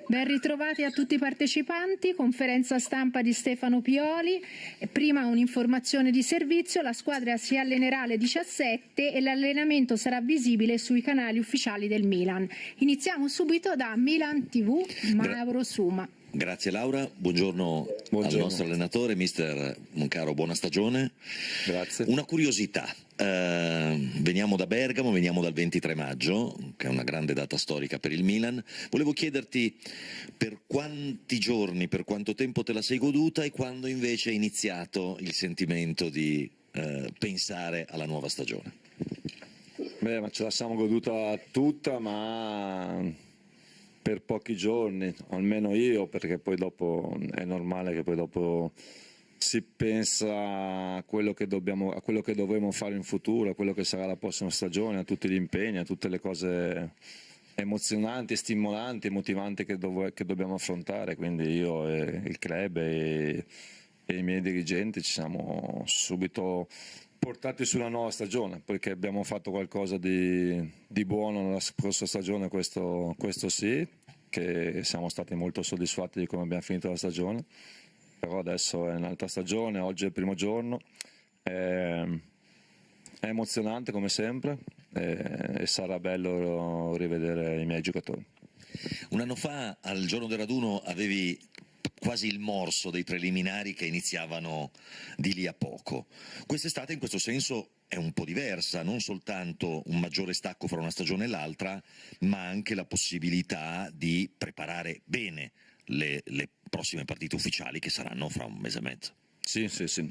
Ben ritrovati a tutti i partecipanti, conferenza stampa di Stefano Pioli. Prima un'informazione di servizio, la squadra si allenerà alle 17 e l'allenamento sarà visibile sui canali ufficiali del Milan. Iniziamo subito da Milan TV, Mauro Suma. Grazie Laura, buongiorno al nostro allenatore, mister Moncaro, buona stagione. Grazie. Una curiosità, veniamo da Bergamo, veniamo dal 23 maggio, che è una grande data storica per il Milan. Volevo chiederti per quanti giorni, per quanto tempo te la sei goduta e quando invece è iniziato il sentimento di pensare alla nuova stagione. Beh, ma ce la siamo goduta tutta, ma per pochi giorni, almeno io, perché poi dopo è normale che poi dopo si pensa a quello che dovremo fare in futuro, a quello che sarà la prossima stagione, a tutti gli impegni, a tutte le cose emozionanti, stimolanti, motivanti che dobbiamo affrontare. Quindi io e il club e i miei dirigenti ci siamo subito portati sulla nuova stagione, perché abbiamo fatto qualcosa di buono nella scorsa stagione, questo sì, che siamo stati molto soddisfatti di come abbiamo finito la stagione, però adesso è un'altra stagione, oggi è il primo giorno, è emozionante come sempre e sarà bello rivedere i miei giocatori. Un anno fa, al giorno del raduno, avevi quasi il morso dei preliminari che iniziavano di lì a poco. Quest'estate in questo senso è un po' diversa, non soltanto un maggiore stacco fra una stagione e l'altra, ma anche la possibilità di preparare bene le prossime partite ufficiali che saranno fra un mese e mezzo. Sì.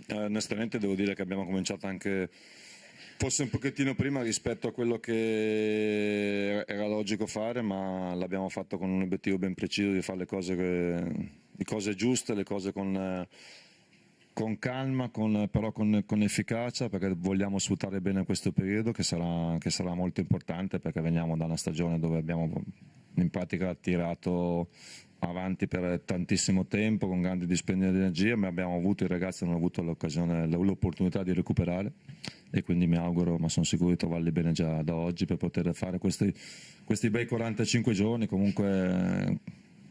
Onestamente devo dire che abbiamo cominciato anche forse un pochettino prima rispetto a quello che era logico fare, ma l'abbiamo fatto con un obiettivo ben preciso di fare le cose giuste, le cose con calma, però con efficacia, perché vogliamo sfruttare bene questo periodo che sarà molto importante, perché veniamo da una stagione dove abbiamo in pratica tirato avanti per tantissimo tempo con grandi dispendio di energia, ma i ragazzi hanno avuto l'opportunità di recuperare e quindi mi auguro, ma sono sicuro di trovarli bene già da oggi per poter fare questi bei 45 giorni, comunque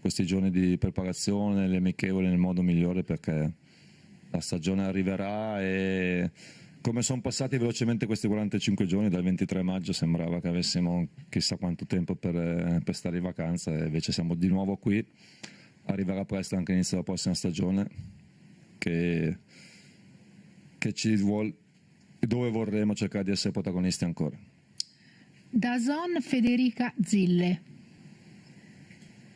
questi giorni di preparazione, le amichevoli nel modo migliore, perché la stagione arriverà e come sono passati velocemente questi 45 giorni, dal 23 maggio sembrava che avessimo chissà quanto tempo per stare in vacanza e invece siamo di nuovo qui, arriverà presto anche l'inizio della prossima stagione che dove vorremmo cercare di essere protagonisti ancora. DAZN, Federica Zille.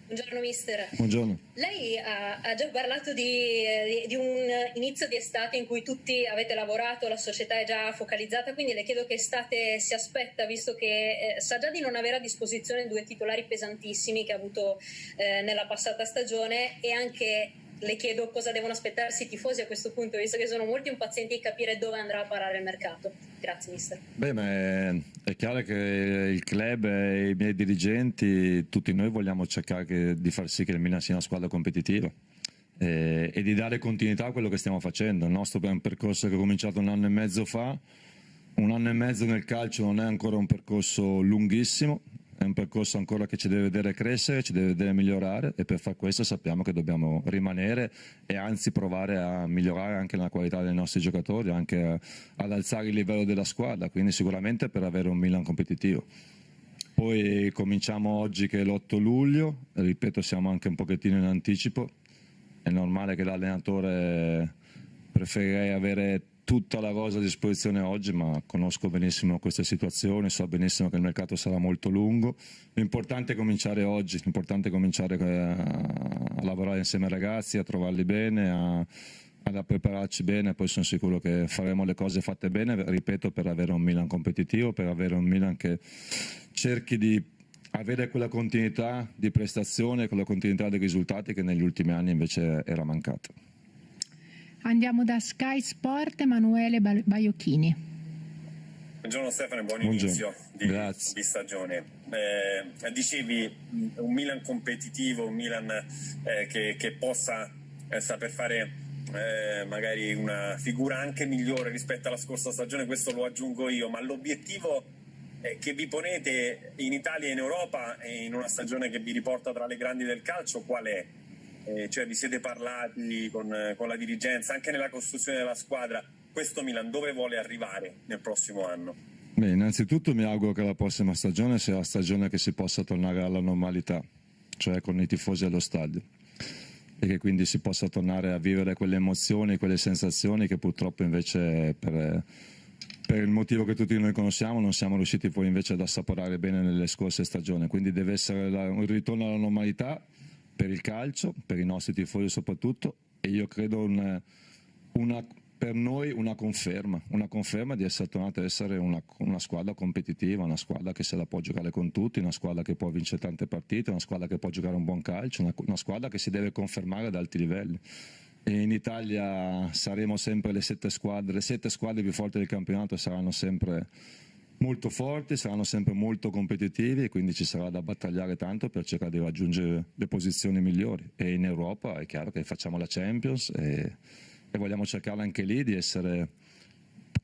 Buongiorno mister. Buongiorno. Lei ha già parlato di un inizio di estate in cui tutti avete lavorato, la società è già focalizzata, quindi le chiedo che estate si aspetta, visto che sa già di non avere a disposizione due titolari pesantissimi che ha avuto nella passata stagione, e anche le chiedo cosa devono aspettarsi i tifosi a questo punto, visto che sono molto impazienti di capire dove andrà a parare il mercato. Grazie mister. Beh, ma è chiaro che il club e i miei dirigenti, tutti noi vogliamo cercare di far sì che il Milan sia una squadra competitiva e di dare continuità a quello che stiamo facendo. Il nostro è un percorso che è cominciato un anno e mezzo fa. Un anno e mezzo nel calcio non è ancora un percorso lunghissimo, è un percorso ancora che ci deve vedere crescere, ci deve vedere migliorare, e per far questo sappiamo che dobbiamo rimanere e anzi provare a migliorare anche la qualità dei nostri giocatori, anche ad alzare il livello della squadra, quindi sicuramente per avere un Milan competitivo. Poi cominciamo oggi che è l'8 luglio, ripeto siamo anche un pochettino in anticipo, è normale che l'allenatore preferirei avere tutta la rosa a disposizione oggi, ma conosco benissimo queste situazioni, so benissimo che il mercato sarà molto lungo. L'importante è cominciare oggi, l'importante è cominciare a lavorare insieme ai ragazzi, a trovarli bene, a prepararci bene, poi sono sicuro che faremo le cose fatte bene, ripeto, per avere un Milan competitivo, per avere un Milan che cerchi di avere quella continuità di prestazione, quella continuità dei risultati che negli ultimi anni invece era mancata. Andiamo da Sky Sport, Emanuele Baiocchini. Buongiorno Stefano e buon inizio di stagione. Dicevi un Milan competitivo, un Milan che possa saper fare magari una figura anche migliore rispetto alla scorsa stagione, questo lo aggiungo io, ma l'obiettivo che vi ponete in Italia e in Europa in una stagione che vi riporta tra le grandi del calcio, qual è? Cioè vi siete parlati con la dirigenza, anche nella costruzione della squadra, questo Milan dove vuole arrivare nel prossimo anno? Beh, innanzitutto mi auguro che la prossima stagione sia la stagione che si possa tornare alla normalità, cioè con i tifosi allo stadio, e che quindi si possa tornare a vivere quelle emozioni, quelle sensazioni che purtroppo invece per il motivo che tutti noi conosciamo non siamo riusciti poi invece ad assaporare bene nelle scorse stagioni. Quindi deve essere un ritorno alla normalità per il calcio, per i nostri tifosi soprattutto, e io credo per noi una conferma di essere tornata ad essere una squadra competitiva, una squadra che se la può giocare con tutti, una squadra che può vincere tante partite, una squadra che può giocare un buon calcio, una squadra che si deve confermare ad alti livelli. E in Italia saremo sempre le 7 squadre più forti del campionato saranno sempre molto forti, saranno sempre molto competitivi, e quindi ci sarà da battagliare tanto per cercare di raggiungere le posizioni migliori. E in Europa è chiaro che facciamo la Champions e vogliamo cercare anche lì di essere...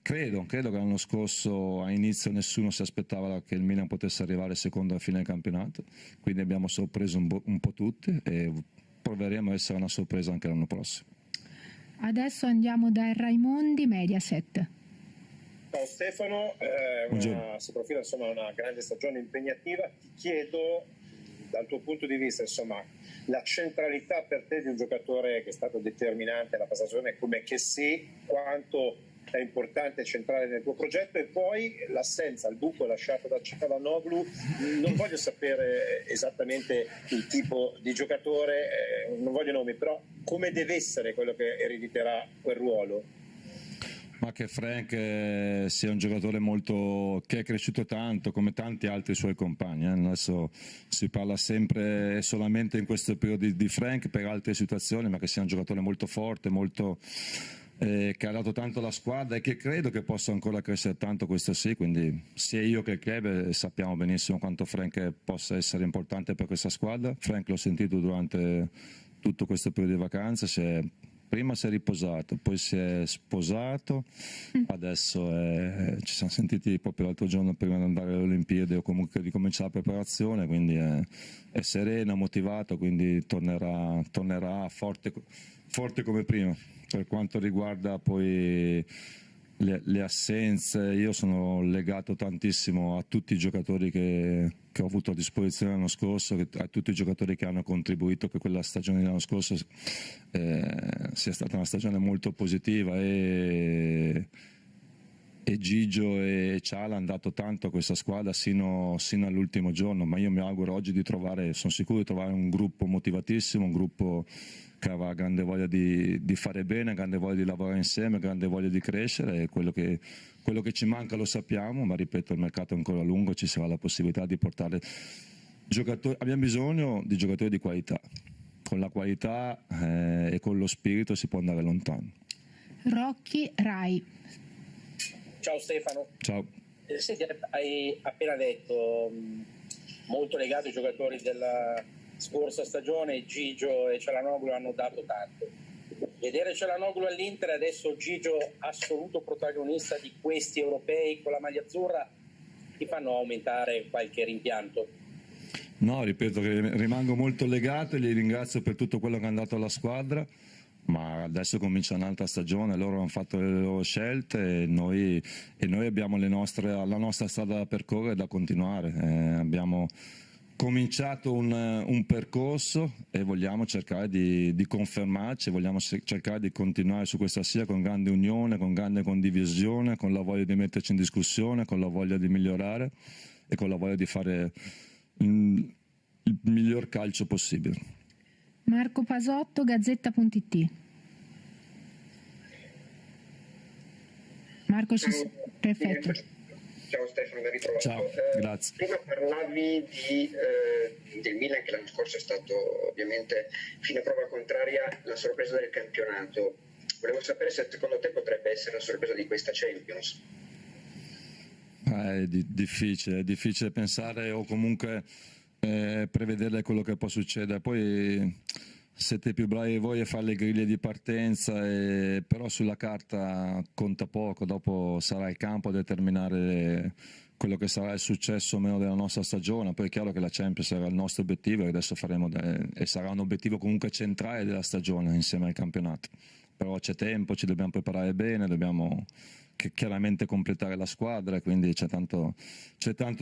Credo che l'anno scorso a inizio nessuno si aspettava che il Milan potesse arrivare secondo alla fine del campionato, quindi abbiamo sorpreso un po' tutti e proveremo a essere una sorpresa anche l'anno prossimo. Adesso andiamo da Raimondi, Mediaset. Ciao Stefano, si profila insomma una grande stagione impegnativa. Ti chiedo dal tuo punto di vista insomma la centralità per te di un giocatore che è stato determinante nella passata stagione come Kessie, quanto è importante e centrale nel tuo progetto, e poi l'assenza, il buco lasciato da Çalhanoğlu. Non voglio sapere esattamente il tipo di giocatore, non voglio nomi, però come deve essere quello che erediterà quel ruolo? Ma che Frank sia un giocatore che è cresciuto tanto come tanti altri suoi compagni. Adesso si parla sempre e solamente in questo periodo di Frank per altre situazioni, ma che sia un giocatore molto forte, che ha dato tanto alla squadra e che credo che possa ancora crescere tanto, questo sì. Quindi sia io che il club sappiamo benissimo quanto Frank possa essere importante per questa squadra. Frank l'ho sentito durante tutto questo periodo di vacanze, prima si è riposato, poi si è sposato, adesso ci siamo sentiti proprio l'altro giorno prima di andare alle Olimpiadi o comunque di cominciare la preparazione, quindi è sereno, motivato, quindi tornerà forte come prima. Per quanto riguarda poi le assenze, io sono legato tantissimo a tutti i giocatori che ho avuto a disposizione l'anno scorso, a tutti i giocatori che hanno contribuito che quella stagione dell'anno scorso sia stata una stagione molto positiva, e Gigio e Çalha hanno dato tanto a questa squadra sino all'ultimo giorno, ma io mi auguro oggi sono sicuro di trovare un gruppo motivatissimo, un gruppo che avrà grande voglia di fare bene, grande voglia di lavorare insieme, grande voglia di crescere, e quello che ci manca lo sappiamo, ma ripeto, il mercato è ancora lungo, ci sarà la possibilità di portare giocatori, abbiamo bisogno di giocatori di qualità, con la qualità e con lo spirito si può andare lontano. Rocchi, Rai. Ciao Stefano. Ciao. Senti, hai appena detto molto legato ai giocatori della scorsa stagione, Gigio e Çalhanoğlu hanno dato tanto. Vedere Çalhanoğlu all'Inter, adesso Gigio assoluto protagonista di questi europei con la maglia azzurra, ti fanno aumentare qualche rimpianto? No, ripeto che rimango molto legato e li ringrazio per tutto quello che hanno dato alla squadra, ma adesso comincia un'altra stagione, loro hanno fatto le loro scelte e noi abbiamo la nostra strada da percorrere, da continuare. Abbiamo cominciato un percorso e vogliamo cercare di confermarci, vogliamo cercare di continuare su questa scia con grande unione, con grande condivisione, con la voglia di metterci in discussione, con la voglia di migliorare e con la voglia di fare il miglior calcio possibile. Marco Pasotto, Gazzetta.it. Marco, perfetto. Ciao Stefano, ben ritrovato. Ciao, grazie. Prima parlavi del Milan, che l'anno scorso è stato ovviamente fino a prova contraria la sorpresa del campionato. Volevo sapere se secondo te potrebbe essere la sorpresa di questa Champions. È difficile pensare o comunque prevedere quello che può succedere. Poi siete più bravi voi a fare le griglie di partenza, però sulla carta conta poco, dopo sarà il campo a determinare quello che sarà il successo o meno della nostra stagione. Poi è chiaro che la Champions era il nostro obiettivo e adesso faremo e sarà un obiettivo comunque centrale della stagione insieme al campionato. Però c'è tempo, ci dobbiamo preparare bene, dobbiamo chiaramente completare la squadra, quindi c'è tanto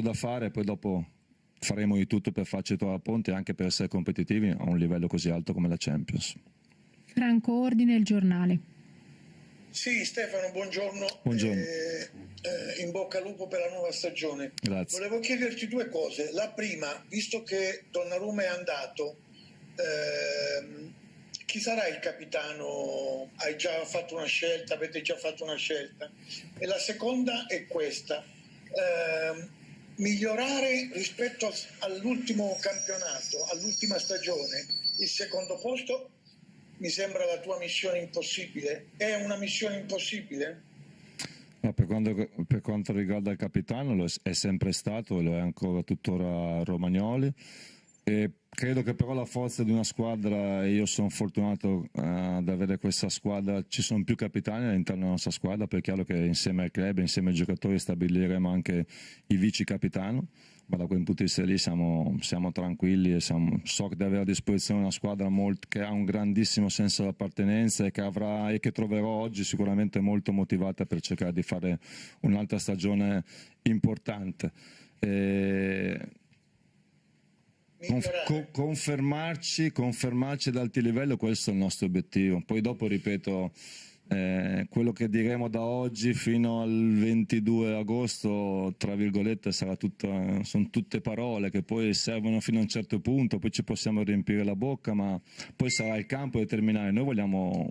da fare, poi dopo faremo di tutto per farci trovare pronti anche per essere competitivi a un livello così alto come la Champions. Franco Ordine, Il Giornale. Sì, Stefano, buongiorno. Buongiorno. In bocca al lupo per la nuova stagione. Grazie. Volevo chiederti due cose. La prima, visto che Donnarumma è andato, chi sarà il capitano? Hai già fatto una scelta? Avete già fatto una scelta? E la seconda è questa. Migliorare rispetto all'ultimo campionato, all'ultima stagione, il secondo posto mi sembra la tua missione impossibile. È una missione impossibile? No, per quanto riguarda il capitano, lo è sempre stato e lo è ancora tuttora Romagnoli. E credo che però la forza di una squadra, e io sono fortunato ad avere questa squadra, ci sono più capitani all'interno della nostra squadra, perché è chiaro che insieme al club, insieme ai giocatori stabiliremo anche i vice capitano, ma da quel punto di vista lì siamo tranquilli e so di avere a disposizione una squadra che ha un grandissimo senso di appartenenza e che troverò oggi sicuramente molto motivata per cercare di fare un'altra stagione importante. Confermarci ad alti livelli, questo è il nostro obiettivo. Poi dopo, ripeto, quello che diremo da oggi fino al 22 agosto, tra virgolette, sono tutte parole che poi servono fino a un certo punto, poi ci possiamo riempire la bocca, ma poi sarà il campo a determinare. Noi vogliamo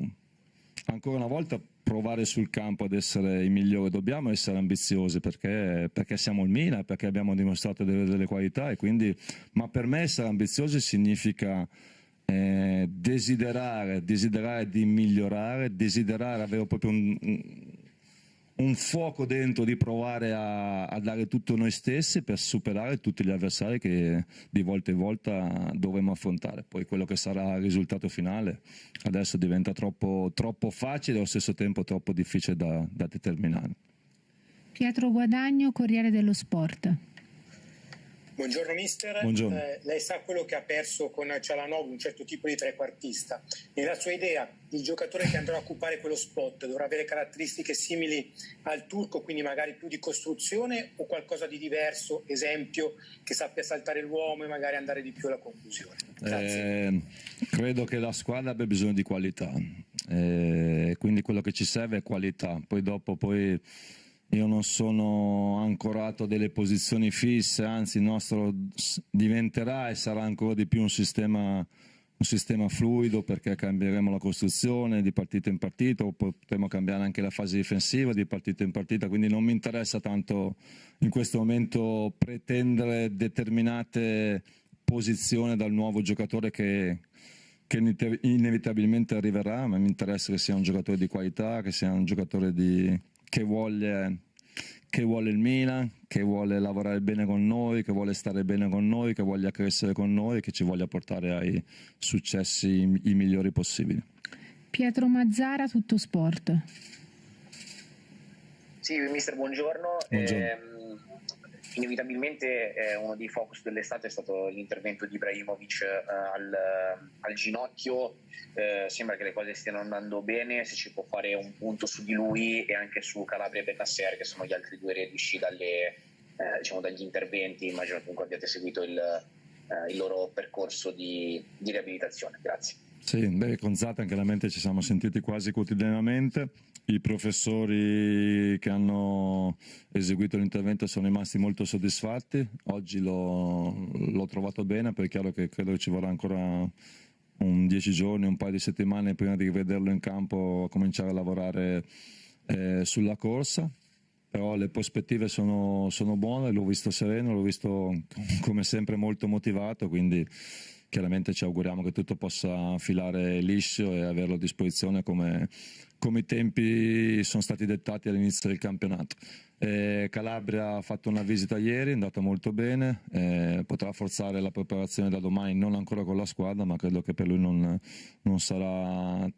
ancora una volta provare sul campo ad essere i migliori, dobbiamo essere ambiziosi perché siamo il Milan, perché abbiamo dimostrato di avere delle qualità, e quindi, ma per me essere ambiziosi significa desiderare di migliorare, desiderare avere proprio un fuoco dentro di provare a dare tutto noi stessi per superare tutti gli avversari che di volta in volta dovremo affrontare. Poi quello che sarà il risultato finale adesso diventa troppo facile e allo stesso tempo troppo difficile da determinare. Pietro Guadagno, Corriere dello Sport. Buongiorno mister. Buongiorno. Lei sa quello che ha perso con Çalhanoğlu, un certo tipo di trequartista. Nella sua idea il giocatore che andrà a occupare quello spot dovrà avere caratteristiche simili al turco, quindi magari più di costruzione, o qualcosa di diverso, esempio che sappia saltare l'uomo e magari andare di più alla conclusione? Grazie. Credo che la squadra abbia bisogno di qualità, quindi quello che ci serve è qualità. Poi io non sono ancorato a delle posizioni fisse, anzi il nostro diventerà e sarà ancora di più un sistema fluido, perché cambieremo la costruzione di partita in partita, o potremo cambiare anche la fase difensiva di partita in partita, quindi non mi interessa tanto in questo momento pretendere determinate posizioni dal nuovo giocatore che inevitabilmente arriverà, ma mi interessa che sia un giocatore di qualità, che sia un giocatore che vuole il Milan, che vuole lavorare bene con noi, che vuole stare bene con noi, che voglia crescere con noi, che ci voglia portare ai successi i migliori possibili. Pietro Mazzara, Tutto Sport. Sì, mister, buongiorno. Inevitabilmente uno dei focus dell'estate è stato l'intervento di Ibrahimovic al ginocchio. Sembra che le cose stiano andando bene, se ci può fare un punto su di lui e anche su Calabria e Bennacer, che sono gli altri due reduci dagli interventi. Immagino che comunque abbiate seguito il loro percorso di riabilitazione. Grazie. Sì, con Zlatan chiaramente ci siamo sentiti quasi quotidianamente. I professori che hanno eseguito l'intervento sono rimasti molto soddisfatti. Oggi l'ho trovato bene, perché è chiaro che credo che ci vorrà ancora 10 giorni, un paio di settimane prima di rivederlo in campo, a cominciare a lavorare sulla corsa. Però le prospettive sono buone, l'ho visto sereno, l'ho visto come sempre molto motivato, quindi chiaramente ci auguriamo che tutto possa filare liscio e averlo a disposizione come i tempi sono stati dettati all'inizio del campionato. Calabria ha fatto una visita ieri, è andata molto bene, potrà forzare la preparazione da domani, non ancora con la squadra, ma credo che per lui non sarà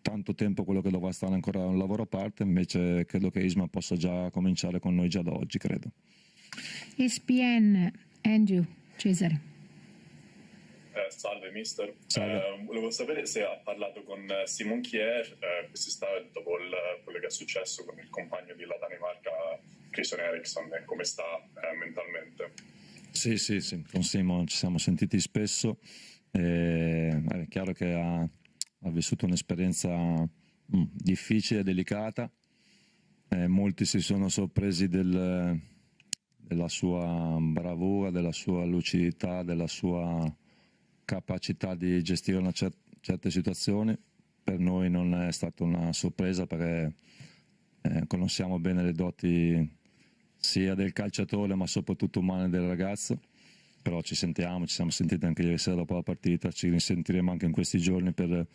tanto tempo quello che dovrà stare ancora un lavoro a parte. Invece credo che Isma possa già cominciare con noi già da oggi, credo. ESPN, Andrew, Cesare. Salve mister. Salve. Volevo sapere se ha parlato con Simon Kjær quest'estate dopo quello che è successo con il compagno della Danimarca, Christian Eriksen, e come sta mentalmente. Sì, con Simon ci siamo sentiti spesso. È chiaro che ha vissuto un'esperienza difficile e delicata. Molti si sono sorpresi della sua bravura, della sua lucidità, della sua capacità di gestire certe situazioni. Per noi non è stata una sorpresa perché conosciamo bene le doti sia del calciatore ma soprattutto umane del ragazzo, però ci siamo sentiti anche ieri sera dopo la partita, ci risentiremo anche in questi giorni per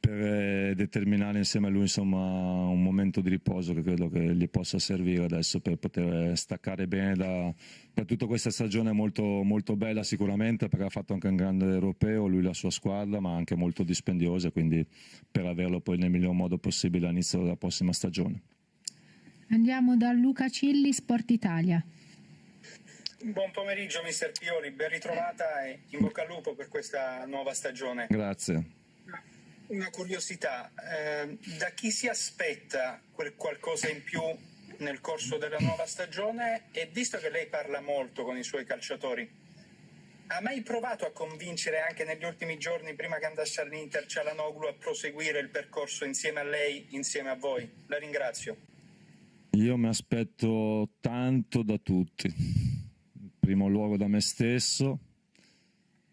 determinare insieme a lui insomma un momento di riposo che credo che gli possa servire adesso per poter staccare bene per tutta questa stagione molto, molto bella sicuramente, perché ha fatto anche un grande europeo lui e la sua squadra, ma anche molto dispendiosa, quindi per averlo poi nel miglior modo possibile all'inizio della prossima stagione. Andiamo da Luca Cilli, Sport Italia. Buon pomeriggio mister Pioli, ben ritrovata e in bocca al lupo per questa nuova stagione. Grazie. Una curiosità, da chi si aspetta quel qualcosa in più nel corso della nuova stagione, e visto che lei parla molto con i suoi calciatori, ha mai provato a convincere anche negli ultimi giorni, prima che andasse all'Inter, Çalhanoğlu a proseguire il percorso insieme a lei, insieme a voi? La ringrazio. Io mi aspetto tanto da tutti, in primo luogo da me stesso,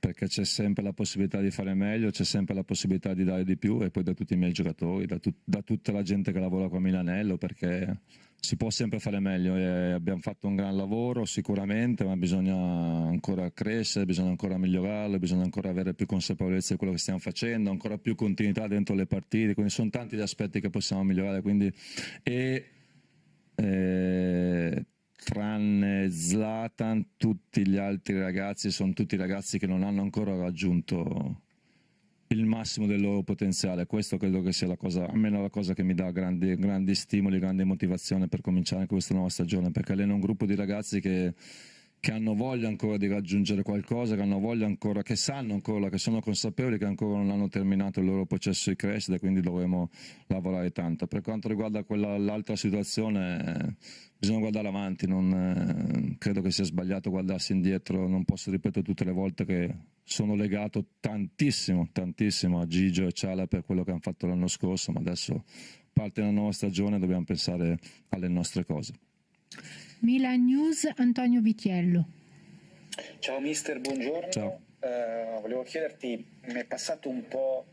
perché c'è sempre la possibilità di fare meglio, c'è sempre la possibilità di dare di più, e poi da tutti i miei giocatori, da tutta la gente che lavora qua a Milanello, perché si può sempre fare meglio e abbiamo fatto un gran lavoro sicuramente, ma bisogna ancora crescere, bisogna ancora migliorarlo, bisogna ancora avere più consapevolezza di quello che stiamo facendo, ancora più continuità dentro le partite, quindi sono tanti gli aspetti che possiamo migliorare, quindi tranne Zlatan, tutti gli altri ragazzi sono tutti ragazzi che non hanno ancora raggiunto il massimo del loro potenziale. Questo credo che sia almeno la cosa che mi dà grandi stimoli, grande motivazione per cominciare anche questa nuova stagione, perché alleno un gruppo di ragazzi che hanno voglia ancora di raggiungere qualcosa, che hanno voglia ancora, che sanno ancora, che sono consapevoli che ancora non hanno terminato il loro processo di crescita, quindi dovremo lavorare tanto. Per quanto riguarda l'altra situazione, bisogna guardare avanti, credo che sia sbagliato guardarsi indietro, non posso ripetere tutte le volte che sono legato tantissimo a Gigio e Ciala per quello che hanno fatto l'anno scorso, ma adesso parte la nuova stagione, dobbiamo pensare alle nostre cose. Milan News, Antonio Vitiello. Ciao mister, buongiorno. Ciao. Volevo chiederti, mi è passato un po'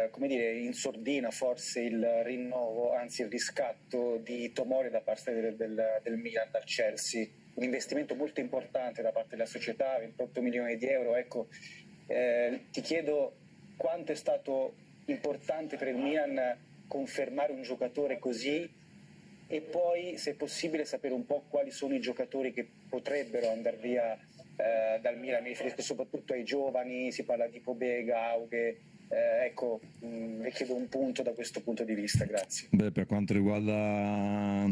come dire, in sordina forse il rinnovo, anzi il riscatto di Tomori da parte del Milan dal Chelsea, un investimento molto importante da parte della società, 28 milioni di euro. Ecco, ti chiedo quanto è stato importante per il Milan confermare un giocatore così, e poi se è possibile sapere un po' quali sono i giocatori che potrebbero andare via dal Milan. Mi riferisco soprattutto ai giovani, si parla di Pobega, Auge, ecco, le chiedo un punto da questo punto di vista, grazie. Per quanto riguarda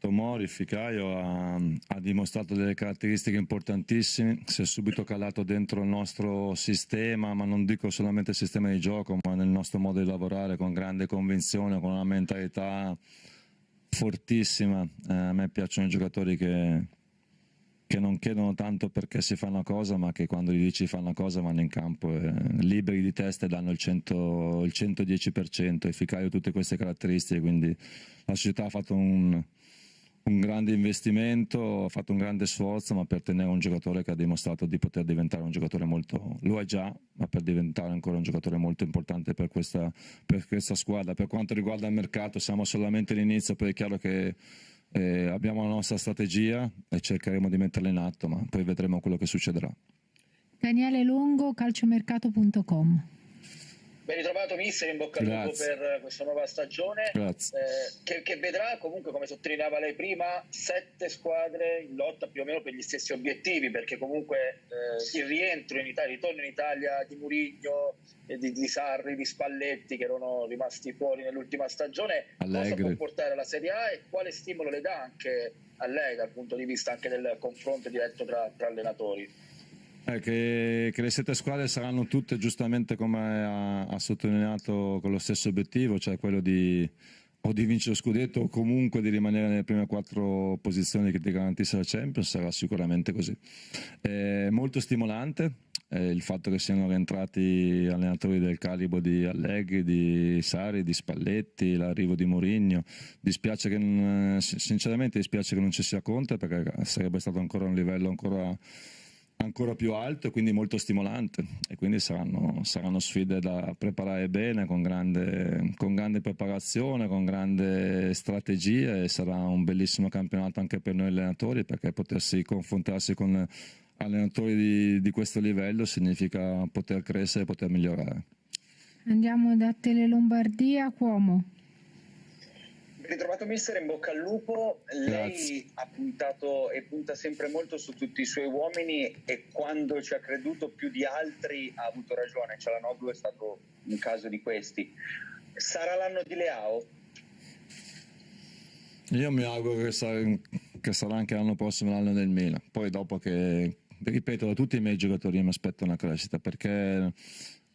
Tomori, Ficaio ha dimostrato delle caratteristiche importantissime, si è subito calato dentro il nostro sistema, ma non dico solamente il sistema di gioco, ma nel nostro modo di lavorare con grande convinzione, con una mentalità fortissima. A me piacciono i giocatori che non chiedono tanto perché si fa una cosa, ma che quando gli dici fa una cosa vanno in campo liberi di testa e danno il 110%, e Ficaio tutte queste caratteristiche, quindi la società ha fatto un grande investimento, ha fatto un grande sforzo, ma per tenere un giocatore che ha dimostrato di poter diventare un giocatore molto, lo è già, ma per diventare ancora un giocatore molto importante per questa squadra. Per quanto riguarda il mercato siamo solamente all'inizio, poi è chiaro che abbiamo la nostra strategia e cercheremo di metterla in atto, ma poi vedremo quello che succederà. Daniele Longo, calciomercato.com. Ben ritrovato mister, in bocca al lupo per questa nuova stagione che vedrà comunque, come sottolineava lei prima, 7 squadre in lotta più o meno per gli stessi obiettivi, perché comunque il rientro in Italia, il ritorno in Italia di Mourinho, di Sarri, di Spalletti, che erano rimasti fuori nell'ultima stagione, cosa può portare alla Serie A e quale stimolo le dà anche a lei dal punto di vista anche del confronto diretto tra allenatori? Che le 7 squadre saranno tutte, giustamente come ha sottolineato, con lo stesso obiettivo, cioè quello di vincere lo scudetto o comunque di rimanere nelle prime 4 posizioni che ti garantissero la Champions. Sarà sicuramente così. Molto stimolante il fatto che siano rientrati allenatori del calibro di Allegri, di Sarri, di Spalletti, l'arrivo di Mourinho. Sinceramente dispiace che non ci sia Conte, perché sarebbe stato ancora un livello ancora più alto e quindi molto stimolante, e quindi saranno sfide da preparare bene, con grande preparazione, con grande strategia, e sarà un bellissimo campionato anche per noi allenatori, perché potersi confrontarsi con allenatori di questo livello significa poter crescere e poter migliorare. Andiamo da Tele Lombardia, Cuomo. Ritrovato mister, in bocca al lupo. Lei ha puntato e punta sempre molto su tutti i suoi uomini, e quando ci ha creduto più di altri ha avuto ragione. Çalhanoğlu è stato un caso di questi. Sarà l'anno di Leao? Io mi auguro che sarà anche l'anno prossimo l'anno del Milan. Poi dopo, che ripeto, da tutti i miei giocatori mi aspetto una crescita, perché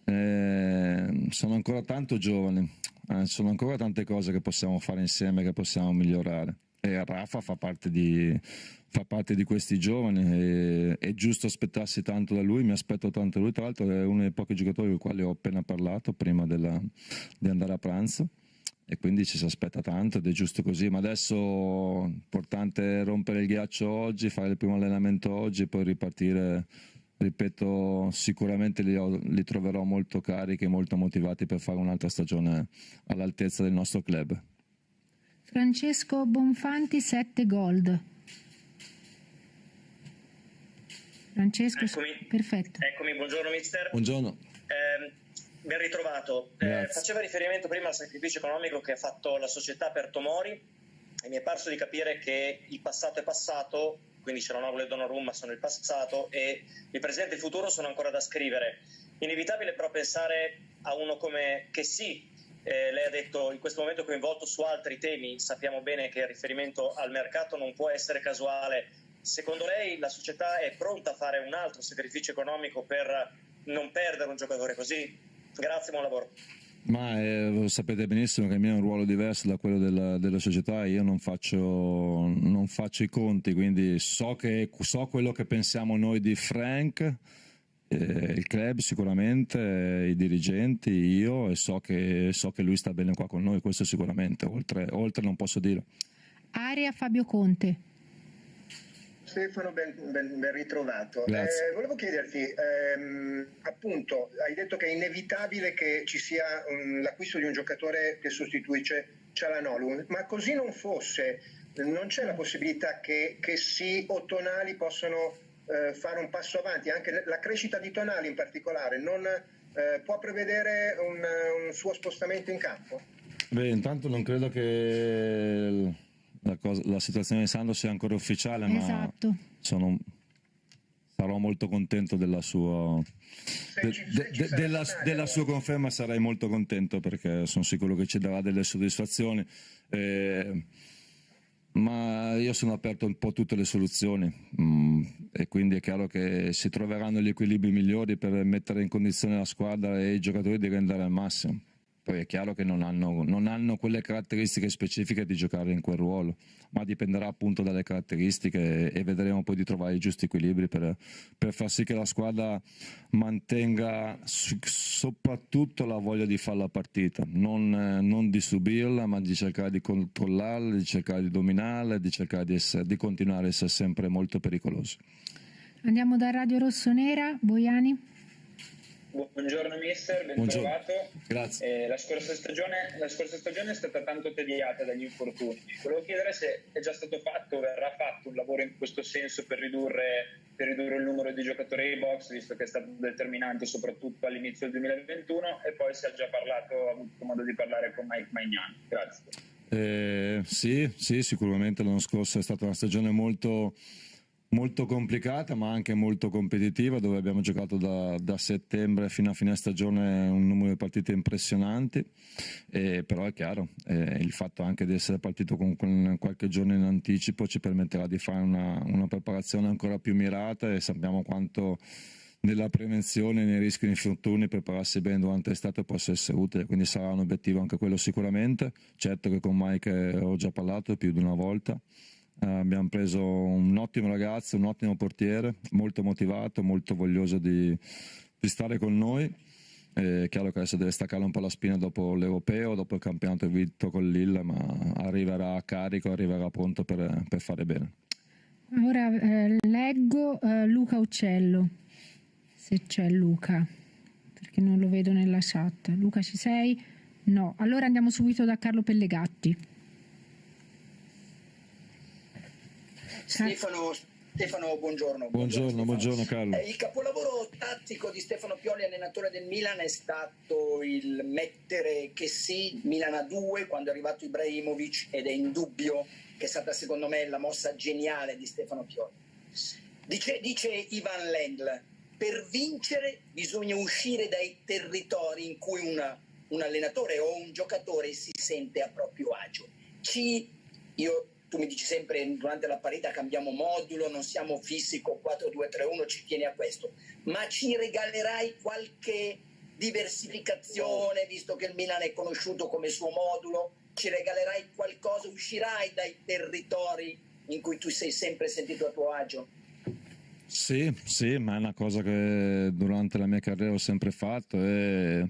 sono ancora tanto giovani. Sono ancora tante cose che possiamo fare insieme, che possiamo migliorare, e Rafa fa parte di questi giovani, è giusto aspettarsi tanto da lui. Mi aspetto tanto da lui, tra l'altro è uno dei pochi giocatori con i quali ho appena parlato prima di andare a pranzo, e quindi ci si aspetta tanto ed è giusto così. Ma adesso è importante rompere il ghiaccio oggi, fare il primo allenamento oggi e poi ripartire. Ripeto, sicuramente li troverò molto carichi e molto motivati per fare un'altra stagione all'altezza del nostro club. Francesco Bonfanti, 7 Gold. Francesco, perfetto. Eccomi, buongiorno mister. Buongiorno. Ben ritrovato. Faceva riferimento prima al sacrificio economico che ha fatto la società per Tomori, e mi è parso di capire che il passato è passato, quindi Çalhanoğlu e Donnarumma sono il passato e il presente e il futuro sono ancora da scrivere. Inevitabile però pensare a uno come Kessie. Lei ha detto in questo momento coinvolto su altri temi, sappiamo bene che il riferimento al mercato non può essere casuale. Secondo lei la società è pronta a fare un altro sacrificio economico per non perdere un giocatore così? Grazie, buon lavoro. Ma sapete benissimo che il mio è un ruolo diverso da quello della società. Io non faccio i conti, quindi so quello che pensiamo noi di Frank, il club sicuramente, i dirigenti, io, e so che lui sta bene qua con noi, questo sicuramente, oltre non posso dire. Area Fabio Conte. Stefano, ben ritrovato. Volevo chiederti, appunto, hai detto che è inevitabile che ci sia l'acquisto di un giocatore che sostituisce Çalhanoğlu, ma così non fosse, non c'è la possibilità che Kessie o Tonali possano fare un passo avanti? Anche la crescita di Tonali in particolare non può prevedere un suo spostamento in campo? Beh, intanto non credo che la situazione di Sandro sia ancora ufficiale, esatto. Ma sarò molto contento della sua conferma, sarei molto contento, perché sono sicuro che ci darà delle soddisfazioni, ma io sono aperto un po' a tutte le soluzioni, e quindi è chiaro che si troveranno gli equilibri migliori per mettere in condizione la squadra e i giocatori di rendere al massimo. Poi è chiaro che non hanno quelle caratteristiche specifiche di giocare in quel ruolo, ma dipenderà appunto dalle caratteristiche, e vedremo poi di trovare i giusti equilibri per far sì che la squadra mantenga soprattutto la voglia di fare la partita, non di subirla, ma di cercare di controllarla, di cercare di dominarla, di cercare di continuare a essere sempre molto pericolosi. Andiamo da Radio Rossonera, Boiani. Buongiorno mister, ben Buongiorno. trovato. Grazie. La scorsa stagione è stata tanto tediata dagli infortuni. Volevo chiedere se è già stato fatto o verrà fatto un lavoro in questo senso per ridurre il numero di giocatori ai box, visto che è stato determinante soprattutto all'inizio del 2021, e poi si è già ha avuto modo di parlare con Mike Maignan. Grazie. Sì, sicuramente l'anno scorso è stata una stagione molto complicata, ma anche molto competitiva, dove abbiamo giocato da settembre fino a fine stagione un numero di partite impressionanti, però è chiaro, il fatto anche di essere partito con qualche giorno in anticipo ci permetterà di fare una preparazione ancora più mirata, e sappiamo quanto nella prevenzione, nei rischi di infortuni, prepararsi bene durante l'estate possa essere utile, quindi sarà un obiettivo anche quello sicuramente. Certo che con Mike ho già parlato più di una volta. Abbiamo preso un ottimo ragazzo, un ottimo portiere, molto motivato, molto voglioso di stare con noi. È chiaro che adesso deve staccare un po' la spina dopo l'Europeo, dopo il campionato vinto con Lille, ma arriverà a carico, arriverà pronto per fare bene. Ora leggo Luca Uccello, se c'è Luca, perché non lo vedo nella chat. Luca, ci sei? No. Allora andiamo subito da Carlo Pellegatti. Stefano, buongiorno. Buongiorno Carlo. Il capolavoro tattico di Stefano Pioli, allenatore del Milan, è stato il mettere che sì, Milan a 2 quando è arrivato Ibrahimovic, ed è indubbio che è stata secondo me la mossa geniale di Stefano Pioli. Dice Ivan Lendl, per vincere bisogna uscire dai territori in cui un allenatore o un giocatore si sente a proprio agio. Tu mi dici sempre durante la partita cambiamo modulo, non siamo fissi con 4-2-3-1, ci tieni a questo, ma ci regalerai qualche diversificazione, visto che il Milan è conosciuto come suo modulo, ci regalerai qualcosa, uscirai dai territori in cui tu sei sempre sentito a tuo agio? Sì, ma è una cosa che durante la mia carriera ho sempre fatto, e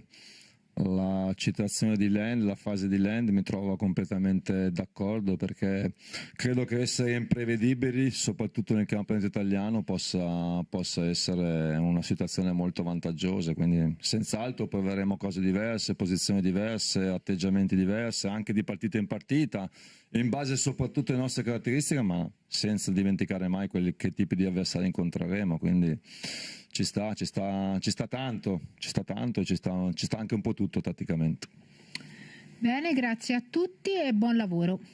la citazione di Land, la fase di Land, mi trovo completamente d'accordo, perché credo che essere imprevedibili, soprattutto nel campionato italiano, possa essere una situazione molto vantaggiosa. Quindi senz'altro proveremo cose diverse, posizioni diverse, atteggiamenti diversi, anche di partita in partita, in base soprattutto alle nostre caratteristiche, ma senza dimenticare mai che tipi di avversari incontreremo. Quindi ci sta tanto, ci sta anche un po' tutto tatticamente. Bene, grazie a tutti e buon lavoro.